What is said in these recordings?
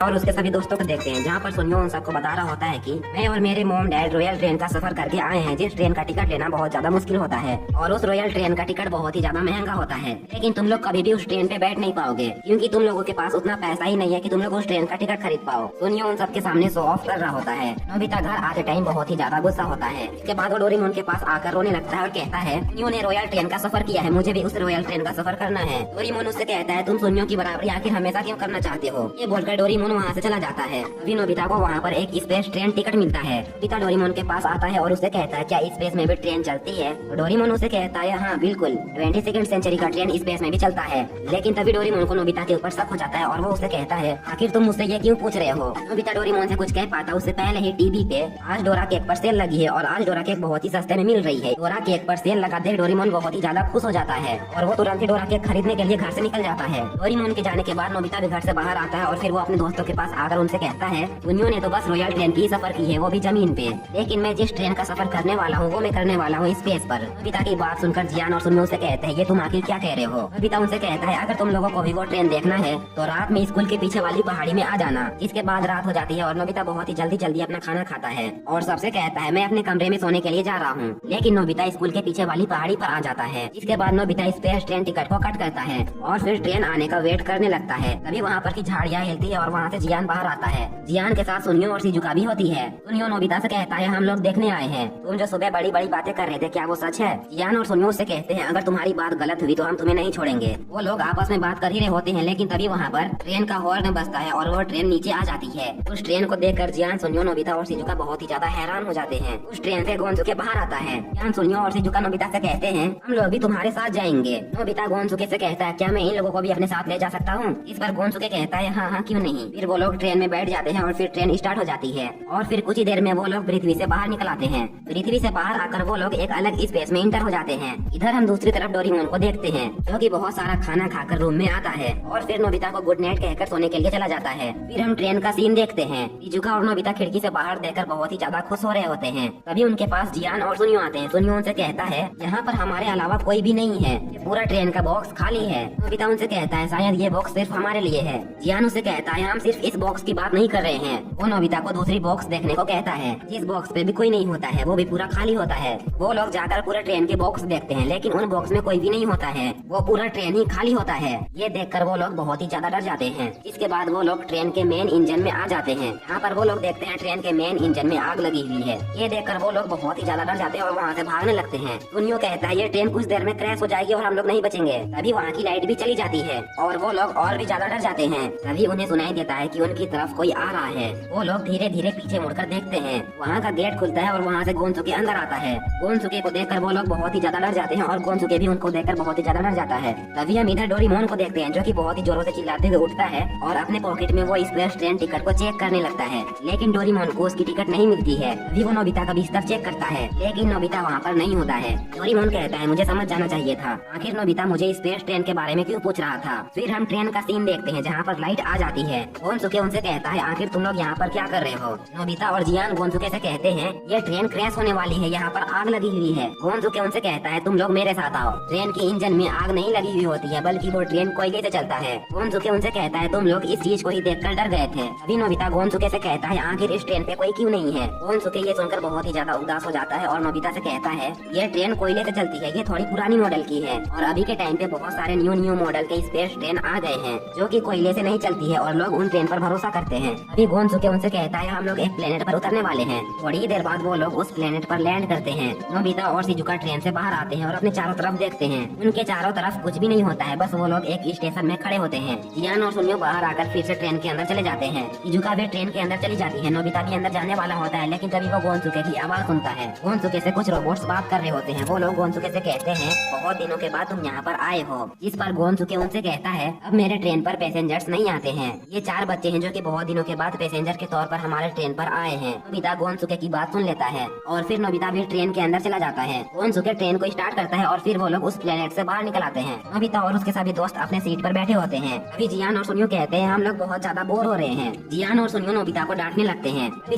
और उसके सभी दोस्तों को देखते हैं, जहाँ पर सुनियो उन सबको बता रहा होता है कि मैं और मेरे मॉम डैड रॉयल ट्रेन का सफर करके आए हैं, जिस ट्रेन का टिकट लेना बहुत ज्यादा मुश्किल होता है और उस रॉयल ट्रेन का टिकट बहुत ही ज्यादा महंगा होता है। लेकिन तुम लोग कभी भी उस ट्रेन पे बैठ नहीं पाओगे, क्योंकि तुम लोगों के पास उतना पैसा ही नहीं है कि तुम लोग उस ट्रेन का टिकट खरीद पाओ। सुनियो उन सबके सामने शो ऑफ कर रहा होता है। नोबिता घर आते टाइम बहुत ही ज्यादा गुस्सा होता है। इसके बाद वो डोरेमोन के पास आकर रोने लगता है और कहता है, सुनियो ने रॉयल ट्रेन का सफर किया है, मुझे भी उस रॉयल ट्रेन का सफर करना है। डोरेमोन उससे कहता है, तुम सुनियो की बराबरी आखिर हमेशा क्यों करना चाहते हो। ये बोलकर डोरेमोन वहाँ से चला जाता है। अभी नोबिता को वहाँ पर एक स्पेस ट्रेन टिकट मिलता है। नोबिता डोरेमोन के पास आता है और उससे कहता है, क्या स्पेस में भी ट्रेन चलती है। डोरेमोन उसे कहता है, हाँ बिल्कुल, 22वीं सेंचुरी का ट्रेन स्पेस में भी चलता है। लेकिन तभी डोरेमोन को नोबिता के ऊपर शक हो जाता है और वो उससे कहता है, आखिर तुम मुझसे ये क्यों पूछ रहे हो। नोबिता डोरेमोन से कुछ कह पाता उससे पहले ही टीवी पे आज डोरा केक पर सेल लगी है और आज डोरा केक बहुत ही सस्ते में मिल रही है। डोरा केक पर सेल लगा देख डोरेमोन बहुत ही ज्यादा खुश हो जाता है और वो तुरंत ही डोरा केक खरीदने के लिए घर से निकल जाता है। डोरेमोन के जाने के बाद नोबिता भी घर से बाहर आता है और फिर वो अपने दोस्तों के पास आकर उनसे कहता है, सुनियो ने तो बस रॉयल ट्रेन की सफर की है, वो भी जमीन पे, लेकिन मैं जिस ट्रेन का सफर करने वाला हूँ वो मैं करने वाला हूँ स्पेस पर। नोबिता की बात सुनकर जियान और सुनियो से कहते हैं, ये तुम आखिर क्या कह रहे हो। नोबिता उनसे कहता है, अगर तुम लोगों को भी वो ट्रेन देखना है तो रात में स्कूल के पीछे वाली पहाड़ी में आ जाना। इसके बाद रात हो जाती है और नोबिता बहुत ही जल्दी अपना खाना खाता है और सबसे कहता है, मैं अपने कमरे में सोने के लिए जा रहा हूँ। लेकिन नोबिता स्कूल के पीछे वाली पहाड़ी पर आ जाता है। इसके बाद नोबिता स्पेस ट्रेन टिकट को कट करता है और फिर ट्रेन आने का वेट करने लगता है। तभी वहाँ पर की झाड़ियाँ हिलती है और वहाँ से जियान बाहर आता है। जियान के साथ सुनियो और शिजुका भी होती है। सुनियो नोबिता से कहता है, हम लोग देखने आए हैं, तुम जो सुबह बड़ी बातें कर रहे थे क्या वो सच है। जियान और सुनियो से कहते हैं, अगर तुम्हारी बात गलत हुई तो हम तुम्हें नहीं छोड़ेंगे। वो लोग आपस में बात कर ही रहे होते हैं, लेकिन तभी वहाँ पर ट्रेन का हॉर्न बजता है और वो ट्रेन नीचे आ जाती है। उस ट्रेन को देखकर जियान, सुनियो, नोबिता और शिजुका बहुत ही ज्यादा हैरान हो जाते हैं। उस ट्रेन से गोंजुके बाहर आता है। जियान, सुनियो और शिजुका नोबिता से कहते हैं, हम लोग भी तुम्हारे साथ जाएंगे। नोबिता गोंजुके से कहता है, क्या मैं इन लोगों को भी अपने साथ ले जा सकता हूँ। इस पर गोंजुके कहता है, हाँ क्यों नहीं। फिर वो लोग ट्रेन में बैठ जाते हैं और फिर ट्रेन स्टार्ट हो जाती है और फिर कुछ ही देर में वो लोग पृथ्वी से बाहर निकल आते हैं। पृथ्वी से बाहर आकर वो लोग एक अलग स्पेस में इंटर हो जाते हैं। इधर हम दूसरी तरफ डोरेमोन को देखते हैं, जो कि बहुत सारा खाना खाकर रूम में आता है और फिर नोबिता को गुड नाइट कहकर सोने के लिए चला जाता है। फिर हम ट्रेन का सीन देखते हैं। शिजुका और नोबिता खिड़की से बाहर देखकर बहुत ही ज्यादा खुश हो रहे होते हैं। तभी उनके पास जियान और सुनियो आते हैं। सुनियो उनसे कहता है, यहाँ पर हमारे अलावा कोई भी नहीं है, पूरा ट्रेन का बॉक्स खाली है। नोबिता उनसे कहता है, शायद ये बॉक्स सिर्फ हमारे लिए है। जियान उसे कहता है, हम सिर्फ इस बॉक्स की बात नहीं कर रहे हैं। वो नोबिता को दूसरी बॉक्स देखने को कहता है, जिस बॉक्स पे भी कोई नहीं होता है, वो भी पूरा खाली होता है। वो लोग जाकर पूरे ट्रेन के बॉक्स देखते हैं, लेकिन उन बॉक्स में कोई भी नहीं होता है, वो पूरा ट्रेन ही खाली होता है। ये देखकर वो लोग बहुत ही ज्यादा डर जाते हैं। इसके बाद वो लोग ट्रेन के मेन इंजन में आ जाते हैं। यहाँ पर वो लोग देखते हैं ट्रेन के मेन इंजन में आग लगी हुई है। ये देखकर वो लोग बहुत ही ज्यादा डर जाते हैं और वहाँ से भागने लगते हैं। सुनियो कहता है, ये ट्रेन कुछ देर में क्रैश हो जाएगी और हम लोग नहीं बचेंगे। तभी वहाँ की लाइट भी चली जाती है और वो लोग और भी ज्यादा डर जाते हैं। तभी उन्हें सुनाई देता है कि उनकी तरफ कोई आ रहा है। वो लोग धीरे धीरे पीछे मुड़कर देखते हैं। वहाँ का गेट खुलता है और वहाँ से गोंजुके अंदर आता है। गोंजुके को देखकर वो लोग बहुत ही ज्यादा डर जाते हैं और गोंजुके भी उनको देखकर बहुत ही ज्यादा डर जाता है। तभी हम इधर डोरेमोन को देखते हैं, जो कि बहुत ही जोरों से चिल्लाते हुए उठता है और अपने पॉकेट में वो स्पेस ट्रेन टिकट को चेक करने लगता है। लेकिन डोरेमोन को उसकी टिकट नहीं मिलती है। तभी वो नोबिता का बिस्तर चेक करता है, लेकिन नोबिता वहाँ पर नहीं होता है। डोरेमोन कहता है, मुझे समझ जाना चाहिए था, आखिर नोबिता मुझे स्पेस ट्रेन के बारे में क्यों पूछ रहा था। फिर हम ट्रेन का सीन देखते हैं, जहाँ पर लाइट आ जाती है। गोंजुके उनसे कहता है, आखिर तुम लोग यहाँ पर क्या कर रहे हो। नोबिता और जियान गोंजुके से कहते हैं, ये ट्रेन क्रैश होने वाली है, यहाँ पर आग लगी हुई है। गोंजुके उनसे कहता है, तुम लोग मेरे साथ आओ। ट्रेन के इंजन में आग नहीं लगी हुई होती है, बल्कि वो ट्रेन कोयले से चलता है। गोंजुके उनसे कहता है, तुम लोग इस चीज को ही देखकर डर गए थे। अभी नोबिता गोंजुके से कहता है, आखिर इस ट्रेन पे कोई क्यों नहीं है। गोंजुके ये सुनकर बहुत ही ज्यादा उदास हो जाता है और नोबिता से कहता है, ये ट्रेन कोयले से चलती है, ये थोड़ी पुरानी मॉडल की है और अभी के टाइम पे बहुत सारे न्यू मॉडल के स्पेस ट्रेन आ गए हैं, जो कि कोयले से नहीं चलती है और लोग उन ट्रेन पर भरोसा करते हैं। अभी गोंजुके उनसे कहता है, हम लोग एक प्लेनेट पर उतरने वाले हैं। थोड़ी देर बाद वो लोग उस प्लेनेट पर लैंड करते हैं। नोबिता और शिजुका ट्रेन से बाहर आते हैं और अपने चारों तरफ देखते हैं। उनके चारों तरफ कुछ भी नहीं होता है, बस वो लोग एक स्टेशन में खड़े होते हैं। जियान और सुनियो बाहर आकर फिर से ट्रेन के अंदर चले जाते हैं। शिजुका भी ट्रेन के अंदर चली जाती है। नोबिता भी अंदर जाने वाला होता है, लेकिन तभी वो गोंजुके की आवाज सुनता है। गोंजुके से कुछ रोबोट्स बात कर रहे होते हैं। वो लोग गोंजुके से कहते हैं, बहुत दिनों के बाद तुम यहाँ पर आए हो। इस पर गोंजुके उनसे कहता है, अब मेरे ट्रेन पर पैसेंजर्स नहीं आते हैं। ये 4 बच्चे हैं जो कि बहुत दिनों के बाद पैसेंजर के तौर पर हमारे ट्रेन पर आए हैं। नोबिता गोंजुके की बात सुन लेता है और फिर नोबिता भी ट्रेन के अंदर चला जाता है। गोंजुके ट्रेन को स्टार्ट करता है और फिर वो लोग उस प्लेनेट से बाहर निकल आते हैं। नोबिता और उसके सभी दोस्त अपने सीट पर बैठे होते हैं। अभी जियान और सुनियो कहते हैं, हम लोग बहुत ज्यादा बोर हो रहे हैं। जियान और सुनियो नोबिता को डांटने लगते हैं। अभी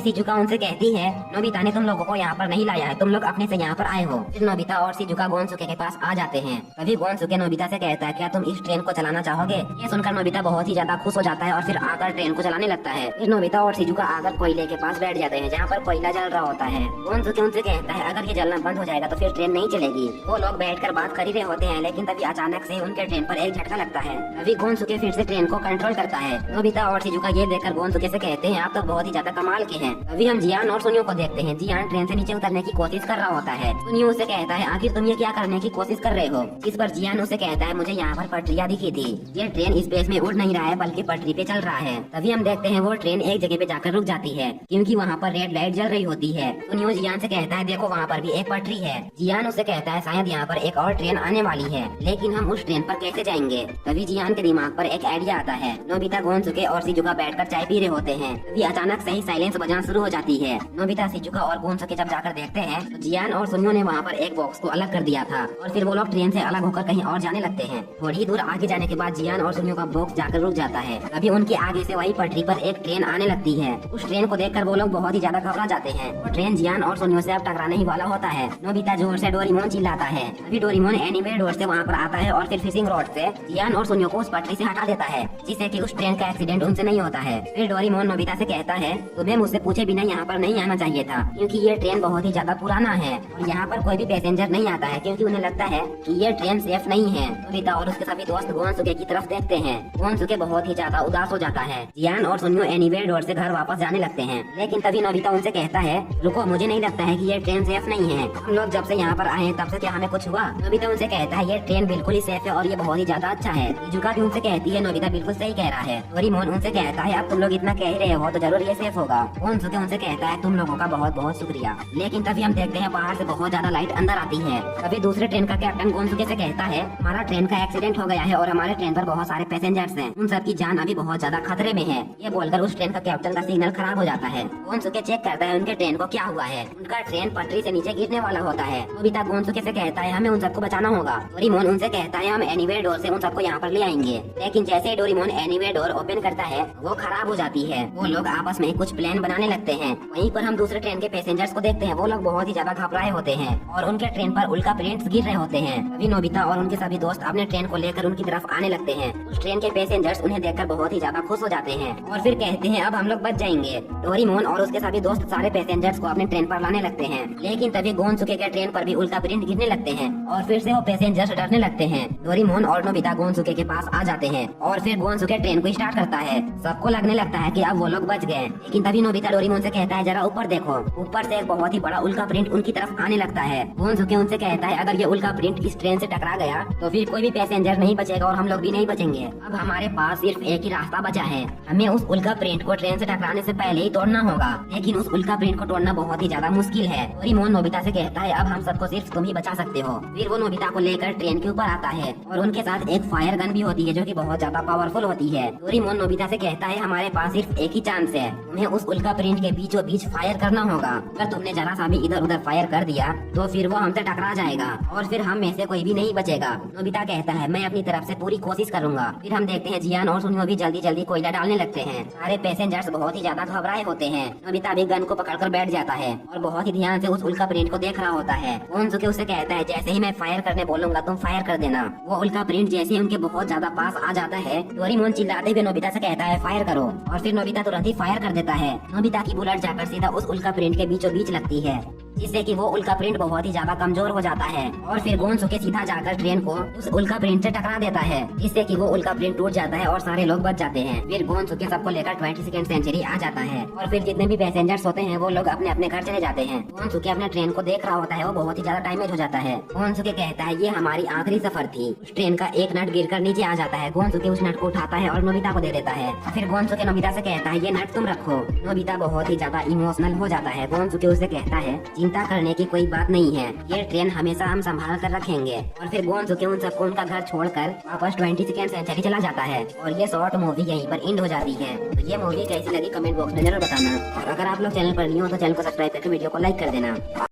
शिजुका उनसे कहती है, नोबिता ने तुम लोगों को यहाँ पर नहीं लाया है, तुम लोग अपने से यहाँ पर आए हो। फिर नोबिता और शिजुका गोंजुके के पास आ जाते हैं। तभी गोंजुके नोबिता से कहता है, क्या तुम इस ट्रेन को चलाना चाहोगे। ये सुनकर नोबिता बहुत ही ज्यादा खुश हो जाता है और फिर आकर ट्रेन को चलाने लगता है। फिर नोबिता और शिजुका आकर कोयले के पास बैठ जाते हैं जहाँ पर कोयला जल रहा होता है। गोंसुके उनसे कहता है अगर ये जलना बंद हो जाएगा तो फिर ट्रेन नहीं चलेगी। वो लोग बैठकर बात कर ही रहे होते हैं, लेकिन तभी अचानक से उनके ट्रेन पर एक झटका लगता है। तभी गोंसुके फिर से ट्रेन को कंट्रोल करता है। नोबिता और शिजुका ये देखकर गोंसुके से कहते हैं आप तो बहुत ही ज्यादा कमाल के हैं। तभी हम जियान और सुनियो को देखते हैं। जियान ट्रेन से नीचे उतरने की कोशिश कर रहा होता है। सुनियो उसे कहता है आखिर तुम ये क्या करने की कोशिश कर रहे हो। इस पर जियान उसे कहता है मुझे यहाँ पर पटरियाँ दिखी थी, ये ट्रेन स्पेस में उड़ नहीं रहा है बल्कि पटरी पे चल रहा है। तभी हम देखते हैं वो ट्रेन एक जगह पे जाकर रुक जाती है क्योंकि वहाँ पर रेड लाइट जल रही होती है। सुनियो जियान से कहता है देखो वहाँ पर भी एक पटरी है। जियान उसे कहता है शायद यहाँ पर एक और ट्रेन आने वाली है, लेकिन हम उस ट्रेन पर कैसे जाएंगे। तभी जियान के दिमाग पर एक आइडिया आता है। नोबिता गोंसुके और शिजुका बैठकर चाय पी रहे होते हैं। तभी अचानक से ही साइलेंस बजना शुरू हो जाती है। नोबिता शिजुका और गोंसुके जब जाकर देखते हैं तो जियान और सुनियो ने वहाँ पर एक बॉक्स को अलग कर दिया था और फिर वो लोग ट्रेन से अलग होकर कहीं और जाने लगते हैं। थोड़ी दूर आगे जाने के बाद जियान और सुनियो का बॉक्स जाकर रुक जाता है। तभी उनके आगे से वही पटरी पर एक ट्रेन आने लगती है। उस ट्रेन को देखकर वो लोग बहुत ही ज्यादा घबरा जाते हैं। वो ट्रेन जियान और सुनियो से अब टकराने ही वाला होता है। नोबिता जोर से डोरेमोन चिल्लाता है। अभी डोरेमोन एनीवे डोर से वहाँ पर आता है और फिर फिशिंग रॉड से जियान और सुनियो को उस पटरी से हटा देता है, जिससे कि उस ट्रेन का एक्सीडेंट उनसे नहीं होता है। फिर डोरेमोन नोबिता से कहता है तुम्हें मुझसे पूछे बिना यहाँ पर नहीं आना चाहिए था, क्योंकि ये ट्रेन बहुत ही ज्यादा पुराना है और यहाँ पर कोई भी पैसेंजर नहीं आता है क्योंकि उन्हें लगता है कि ये ट्रेन सेफ नहीं है। नोबिता और उसके सभी दोस्त गोंसुके की तरफ देखते हैं। गोंसुके बहुत ही ज्यादा उदास हो जाता है। जियान और सुनियो एनीवे डोर से घर वापस जाने लगते हैं, लेकिन तभी नोबिता उनसे कहता है रुको, मुझे नहीं लगता है कि ये ट्रेन सेफ नहीं है। हम लोग जब से यहाँ पर आए तब से क्या हमें कुछ हुआ। नोबिता उनसे कहता है ये ट्रेन बिल्कुल ही सेफ है और ये बहुत ही ज्यादा अच्छा है। शिजुका भी उनसे कहती है नोबिता बिल्कुल सही कह रहा है। डोरेमोन उनसे कहता है अब तुम लोग इतना कह ही रहे हो तो जरूर ये सेफ होगा। गोंसुके उनसे कहता है तुम लोगों का बहुत बहुत शुक्रिया। लेकिन तभी हम देखते हैं बाहर से बहुत ज्यादा लाइट अंदर आती है। तभी दूसरे ट्रेन का कैप्टन गोंसुके से कहता है हमारा ट्रेन का एक्सीडेंट हो गया है और हमारे ट्रेन पर बहुत सारे पैसेंजर्स हैं, उन सबकी जान अभी बहुत ज्यादा खतरे में है। ये बोलकर उस ट्रेन का कैप्टन का सिग्नल खराब हो जाता है। गोंसुके चेक करता है उनके ट्रेन को क्या हुआ है। उनका ट्रेन पटरी से नीचे गिरने वाला होता है। नोबिता गोंसुके से कहता है हमें उन सबको बचाना होगा। डोरेमोन उनसे कहता है हम एनीवे डोर से उन सबको यहाँ पर ले आएंगे, लेकिन जैसे ही डोरेमोन एनीवे डोर ओपन करता है वो खराब हो जाती है। वो लोग आपस में कुछ प्लान बनाने लगते हैं। वहीं पर हम दूसरे ट्रेन के पैसेंजर्स को देखते हैं। वो लोग बहुत ही ज्यादा घबराए होते हैं और उनके ट्रेन पर उल्का प्रिंट्स गिर रहे होते हैं। तभी नोबिता और उनके सभी दोस्त अपने ट्रेन को लेकर उनकी तरफ आने लगते हैं। उस ट्रेन के पैसेंजर्स उन्हें देखकर बहुत ही ज्यादा खुश हो जाते हैं और फिर कहते हैं अब हम लोग बच जाएंगे। डोरेमोन और उसके सभी दोस्त सारे पैसेंजर्स को अपने ट्रेन पर लाने लगते हैं, लेकिन तभी गोंसुके के ट्रेन पर भी उल्का प्रिंट गिरने लगते हैं और फिर से वो पैसेंजर्स डरने लगते हैं। डोरेमोन और नोबिता गोंसुके के पास आ जाते हैं और फिर गोंसुके ट्रेन को स्टार्ट करता है। सबको लगने लगता है कि अब वो लोग बच गए, लेकिन तभी नोबिता डोरेमोन से कहता है जरा ऊपर देखो। ऊपर से एक बहुत ही बड़ा उल्का प्रिंट उनकी तरफ आने लगता है। गोंसुके उनसे कहता है अगर ये उल्का प्रिंट इस ट्रेन से टकरा गया तो फिर कोई भी पैसेंजर नहीं बचेगा और हम लोग भी नहीं बचेंगे। अब हमारे पास सिर्फ एक ही रास्ता बचा है, हमें उस उल्का प्रिंट को ट्रेन से टकराने से पहले ही तोड़ना होगा, लेकिन उस उल्का प्रिंट को तोड़ना बहुत ही ज्यादा मुश्किल है। डोरेमोन नोबिता से कहता है अब हम सबको सिर्फ तुम ही बचा सकते हो। फिर वो नोबिता को लेकर ट्रेन के ऊपर आता है और उनके साथ एक फायर गन भी होती है जो कि बहुत ज्यादा पावरफुल होती है। डोरेमोन नोबिता से कहता है हमारे पास सिर्फ एक ही चांस है, तुम्हें उस उल्का प्रिंट के बीचों बीच फायर करना होगा। अगर तुमने जरा सा भी इधर उधर फायर कर दिया तो फिर वो हमसे टकरा जाएगा और फिर हम में से कोई भी नहीं बचेगा। नोबिता कहता है मैं अपनी तरफ से पूरी कोशिश करूंगा। फिर हम देखते हैं जियान और सुनियो भी जल्दी जल्दी कोयला डालने लगते हैं। सारे पैसेंजर्स बहुत ही ज्यादा घबराए होते हैं। नोबिता भी गन को पकड़कर बैठ जाता है और बहुत ही ध्यान से उस उल्का प्रिंट को देख रहा होता है। गोंसुके उसे कहता है जैसे ही मैं फायर करने बोलूंगा तुम फायर कर देना। वो उल्का प्रिंट जैसे ही उनके बहुत ज्यादा पास आ जाता है डोरेमोन चिल्लाते हुए नोबिता से कहता है फायर करो और फिर नोबिता तुरंत ही फायर कर देता है। नोबिता की बुलेट जाकर सीधा उस उल्का प्रिंट के बीचों बीच लगती है, जिससे कि वो उल्का प्रिंट बहुत ही ज्यादा कमजोर हो जाता है और फिर गोंसुके सीधा जाकर ट्रेन को उस उल्का प्रिंट से टकरा देता है, जिससे कि वो उल्का प्रिंट टूट जाता है और सारे लोग बच जाते हैं। फिर गोंसुके सबको लेकर 22nd सेंचुरी आ जाता है और फिर जितने भी पैसेंजर्स होते हैं वो लोग अपने अपने घर चले जाते हैं। गोंसुके अपने ट्रेन को देख रहा होता है, वो बहुत ही ज्यादा डैमेज हो जाता है। गोंसुके कहता है ये हमारी आखिरी सफर थी। उस ट्रेन का एक नट गिरकर नीचे आ जाता है। गोंसुके उस नट को उठाता है और नोबिता को दे देता है। फिर गोंसुके नोबिता से कहता है ये नट तुम रखो। नोबिता बहुत ही ज्यादा इमोशनल हो जाता है। गोंसुके उसे कहता है चिंता करने की कोई बात नहीं है, ये ट्रेन हमेशा हम संभाल कर रखेंगे। और फिर गोंसुके उन सबको उनका घर छोड़कर वापस 22nd सेंचुरी चला जाता है और ये शॉर्ट मूवी यहीं पर एंड हो जाती है। तो ये मूवी कैसी लगी कमेंट बॉक्स में जरूर बताना और अगर आप लोग चैनल पर नहीं हो तो चैनल को सब्सक्राइब करके वीडियो को लाइक कर देना।